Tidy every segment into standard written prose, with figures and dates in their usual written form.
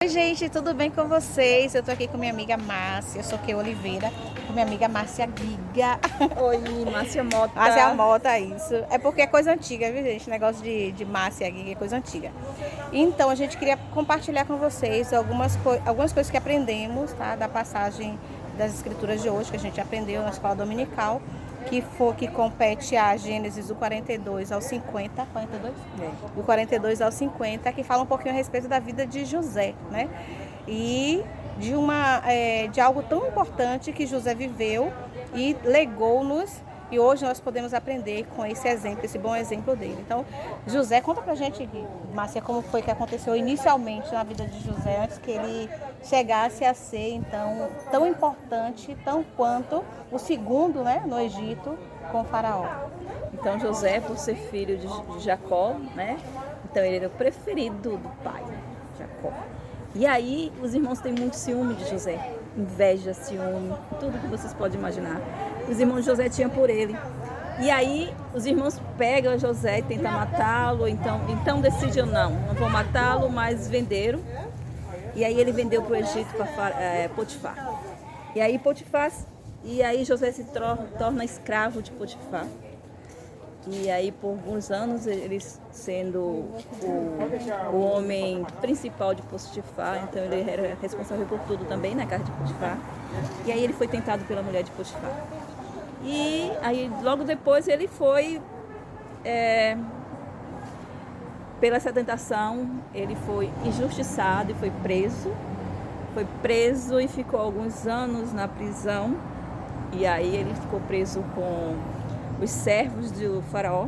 Oi, gente, tudo bem com vocês? Eu tô aqui com minha amiga Márcia, Soquei Oliveira, com minha amiga Márcia Giga. Oi, Márcia Mota. Márcia Mota, isso. É porque é coisa antiga, viu, gente? Negócio de Márcia Giga é coisa antiga. Então, a gente queria compartilhar com vocês algumas coisas que aprendemos, tá? Da passagem das escrituras de hoje, que a gente aprendeu na escola dominical, que compete a Gênesis do 42 ao 50, 42? Do 42 ao 50, que fala um pouquinho a respeito da vida de José, né? E de algo tão importante que José viveu e legou-nos, e hoje nós podemos aprender com esse exemplo, esse bom exemplo dele. Então, José, conta pra gente, Márcia, como foi que aconteceu inicialmente na vida de José, antes que ele chegasse a ser, então, tão importante, tão quanto o segundo, né, no Egito, com o faraó. Então, José, por ser filho de Jacó, né? Então, ele era o preferido do pai, Jacó. E aí, os irmãos têm muito ciúme de José. Inveja, ciúme, tudo que vocês podem imaginar. Os irmãos de José tinham por ele. E aí, os irmãos pegam José e tentam matá-lo. Então decidem, não vão matá-lo, mas venderam. E aí, ele vendeu para o Egito para Potifar. E aí, José se torna escravo de Potifar. E aí, por alguns anos, ele sendo o homem principal de Potifar, então ele era responsável por tudo também na casa de Potifar. E aí ele foi tentado pela mulher de Potifar. E aí, logo depois, ele foi, pela essa tentação, ele foi injustiçado e foi preso. Foi preso e ficou alguns anos na prisão. E aí ele ficou preso com os servos do faraó,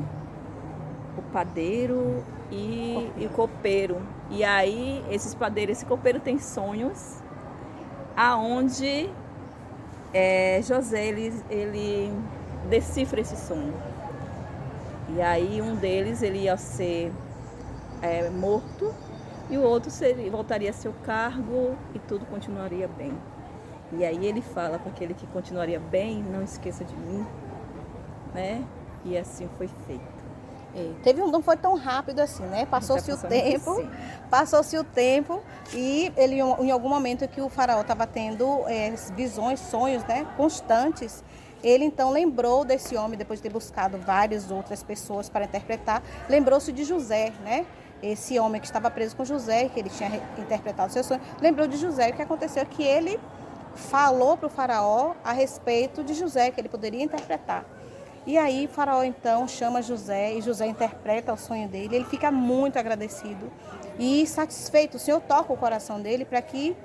o padeiro e o copeiro. E aí esse copeiro tem sonhos, aonde José ele decifra esse sonho. E aí um deles ele ia ser morto e o outro voltaria a seu cargo e tudo continuaria bem. E aí ele fala para aquele que continuaria bem, não esqueça de mim, né? E assim foi feito. Não foi tão rápido assim, né? Passou-se o tempo e ele, em algum momento que o faraó estava tendo visões, sonhos, né, constantes, ele então lembrou desse homem, depois de ter buscado várias outras pessoas para interpretar, lembrou-se de José, né? Esse homem que estava preso com José, que ele tinha interpretado seu sonho, lembrou de José. E o que aconteceu é que ele falou para o faraó a respeito de José, que ele poderia interpretar. E aí o faraó então chama José e José interpreta o sonho dele. Ele fica muito agradecido e satisfeito. O Senhor toca o coração dele para que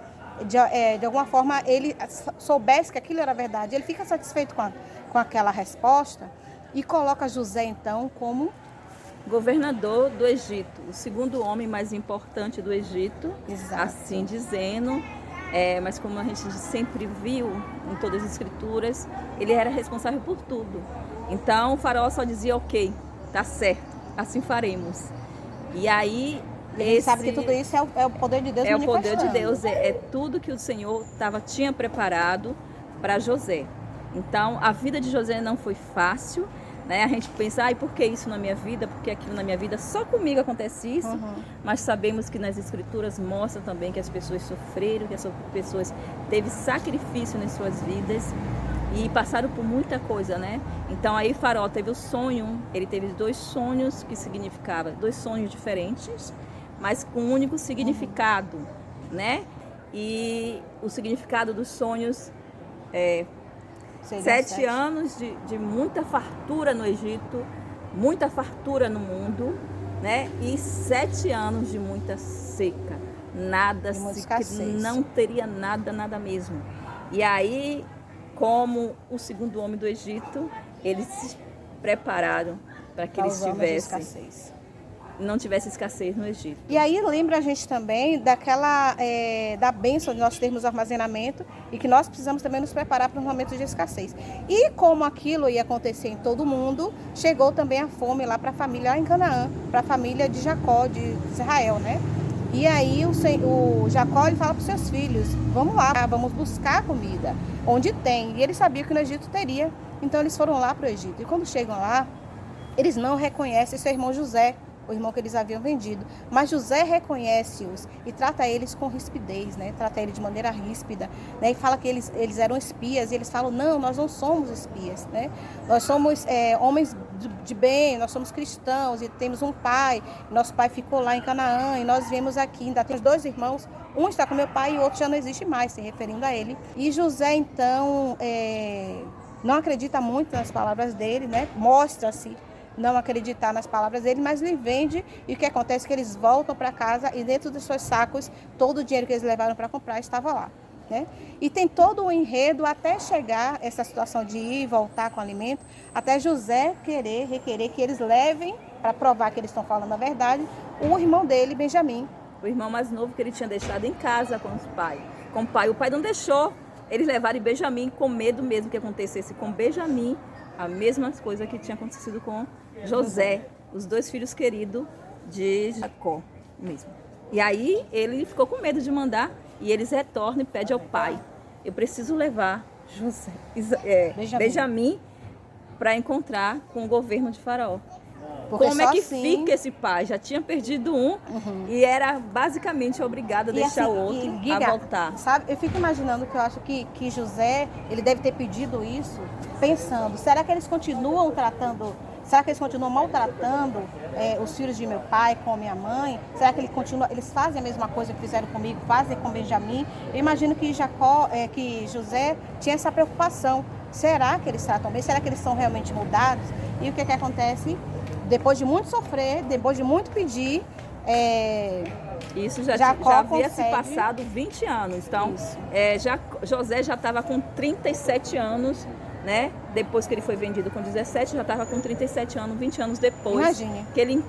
de alguma forma ele soubesse que aquilo era verdade. Ele fica satisfeito com aquela resposta e coloca José então como governador do Egito, o segundo homem mais importante do Egito. Exato. Assim dizendo. Mas como a gente sempre viu em todas as escrituras, ele era responsável por tudo. Então o faraó só dizia, ok, tá certo, assim faremos. E aí ele sabe que tudo isso é o poder de Deus manifestando. É o poder de Deus, é tudo que o Senhor tinha preparado para José. Então a vida de José não foi fácil, né? A gente pensa, por que isso na minha vida, por que aquilo na minha vida? Só comigo acontece isso. Mas sabemos que nas escrituras mostra também que as pessoas sofreram, que as pessoas teve sacrifício nas suas vidas e passaram por muita coisa, né? Então aí Faraó teve o sonho, ele teve dois sonhos que significavam, dois sonhos diferentes, mas com um único significado, né? E o significado dos sonhos 7 anos de muita fartura no Egito, muita fartura no mundo, né? E 7 anos de muita seca, nada, não teria nada mesmo. E aí, como o segundo homem do Egito, eles se prepararam para que eles não tivesse escassez no Egito. E aí lembra a gente também da bênção de nós termos armazenamento e que nós precisamos também nos preparar para os momentos de escassez. E como aquilo ia acontecer em todo mundo, chegou também a fome lá para a família lá em Canaã, para a família de Jacó, de Israel, né? E aí o Jacó ele fala para os seus filhos, vamos lá, vamos buscar comida, onde tem. E ele sabia que no Egito teria, então eles foram lá para o Egito. E quando chegam lá, eles não reconhecem seu irmão José, o irmão que eles haviam vendido. Mas José reconhece-os e trata eles com rispidez, né? Trata eles de maneira ríspida, né? E fala que eles eram espias, e eles falam, não, nós não somos espias, né? Nós somos homens de bem, nós somos cristãos e temos um pai, nosso pai ficou lá em Canaã e nós viemos aqui, ainda temos 2 irmãos, um está com meu pai e o outro já não existe mais, se referindo a ele. E José, então, não acredita muito nas palavras dele, né? Mostra-se não acreditar nas palavras dele, mas lhe vende, e o que acontece é que eles voltam para casa e dentro dos seus sacos, todo o dinheiro que eles levaram para comprar estava lá, né? E tem todo o enredo até chegar essa situação de ir e voltar com o alimento, até José requerer que eles levem, para provar que eles estão falando a verdade, o irmão dele, Benjamim. O irmão mais novo que ele tinha deixado em casa com o pai. O pai não deixou eles levarem Benjamim, com medo mesmo que acontecesse com Benjamim a mesma coisa que tinha acontecido com José, os 2 filhos queridos de Jacó mesmo. E aí ele ficou com medo de mandar, e eles retornam e pedem ao pai, eu preciso levar Benjamim para encontrar com o governo de Faraó. Porque como é que assim fica esse pai? Já tinha perdido um e era basicamente obrigado a deixar o outro a voltar. Sabe, eu fico imaginando que eu acho que José, ele deve ter pedido isso pensando, será que eles continuam maltratando os filhos de meu pai com a minha mãe? Será que eles fazem a mesma coisa que fizeram comigo, fazem com Benjamim? Eu imagino que que José tinha essa preocupação. Será que eles tratam bem? Será que eles são realmente mudados? E o que que acontece? Depois de muito sofrer, depois de muito pedir, isso já havia se passado 20 anos. Então, José já estava com 37 anos, né? Depois que ele foi vendido com 17, já estava com 37 anos, 20 anos depois. Imagine. Que ele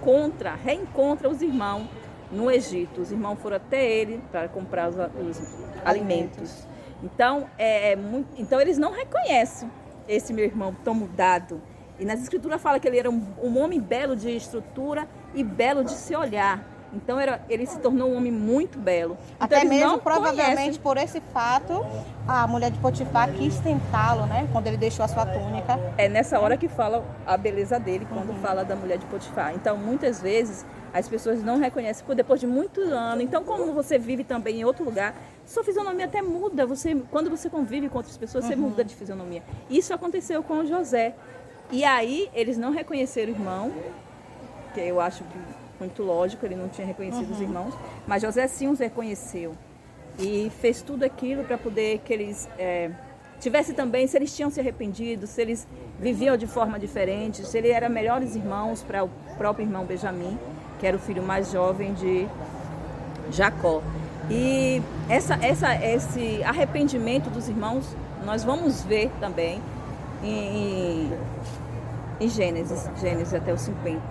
reencontra os irmãos no Egito. Os irmãos foram até ele para comprar os alimentos. Então, então, eles não reconhecem esse meu irmão tão mudado. E nas escrituras fala que ele era um homem belo de estrutura e belo de se olhar. Então ele se tornou um homem muito belo. Então, até mesmo provavelmente por esse fato, a mulher de Potifar quis tentá-lo, né? Quando ele deixou a sua túnica. É nessa hora que fala a beleza dele, quando fala da mulher de Potifar. Então muitas vezes as pessoas não reconhecem depois de muitos anos. Então, como você vive também em outro lugar, sua fisionomia até muda. Quando você convive com outras pessoas, você muda de fisionomia. Isso aconteceu com o José. E aí eles não reconheceram o irmão, que eu acho que muito lógico, ele não tinha reconhecido os irmãos, mas José sim os reconheceu e fez tudo aquilo para poder que eles tivessem também, se eles tinham se arrependido, se eles viviam de forma diferente, se ele era melhores irmãos para o próprio irmão Benjamim, que era o filho mais jovem de Jacó. E esse arrependimento dos irmãos nós vamos ver também em Gênesis até os 50.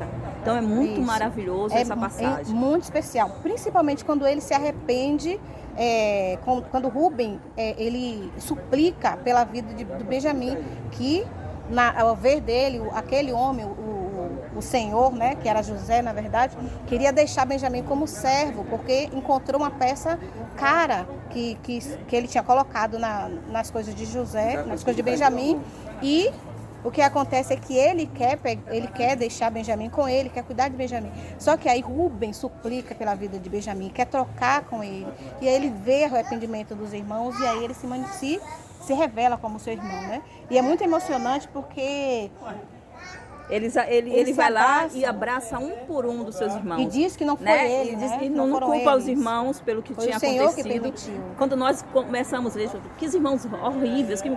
Então é muito maravilhoso essa passagem. É muito especial, principalmente quando ele se arrepende, quando Rubem ele suplica pela vida do Benjamim, que ao ver dele, aquele homem, o Senhor, né, que era José na verdade, queria deixar Benjamim como servo, porque encontrou uma peça cara que ele tinha colocado nas coisas de José, nas coisas de Benjamim, e o que acontece é que ele quer deixar Benjamim com ele, quer cuidar de Benjamim. Só que aí Rubem suplica pela vida de Benjamim, quer trocar com ele. E aí ele vê o arrependimento dos irmãos e aí ele se revela como seu irmão, né? E é muito emocionante porque ele vai lá e abraça um por um dos seus irmãos. E diz que não foi ele, e diz que não culpa os irmãos pelo que tinha acontecido. Que permitiu. Quando nós começamos a ler, que irmãos horríveis, que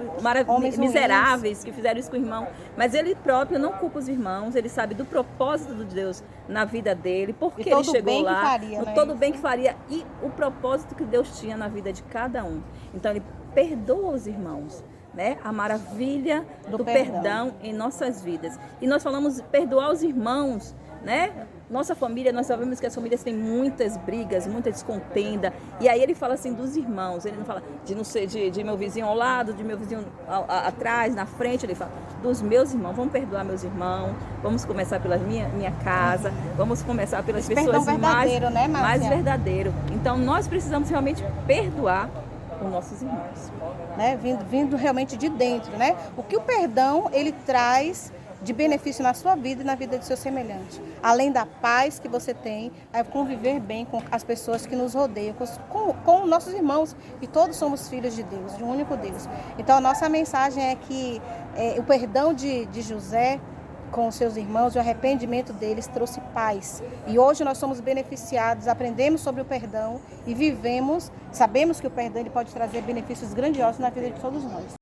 miseráveis, que fizeram isso com o irmão. Mas ele próprio não culpa os irmãos, ele sabe do propósito de Deus na vida dele, porque ele chegou lá, todo o bem que faria e o propósito que Deus tinha na vida de cada um. Então ele perdoa os irmãos. Né? A maravilha do perdão em nossas vidas. E nós falamos perdoar os irmãos, né? Nossa família, nós sabemos que as famílias têm muitas brigas, muita descontenda. E aí ele fala assim dos irmãos, ele não fala de meu vizinho ao lado, de meu vizinho atrás, na frente, ele fala dos meus irmãos. Vamos perdoar meus irmãos, vamos começar pela minha casa, vamos começar pelas pessoas mais verdadeiro. Então nós precisamos realmente perdoar os nossos irmãos. Né? Vindo realmente de dentro, né? O que o perdão ele traz de benefício na sua vida e na vida de seu semelhante. Além da paz que você tem, é conviver bem com as pessoas que nos rodeiam, com nossos irmãos, e todos somos filhos de Deus, de um único Deus. Então a nossa mensagem é que o perdão de José com os seus irmãos, o arrependimento deles trouxe paz. E hoje nós somos beneficiados, aprendemos sobre o perdão e vivemos, sabemos que o perdão ele pode trazer benefícios grandiosos na vida de todos nós.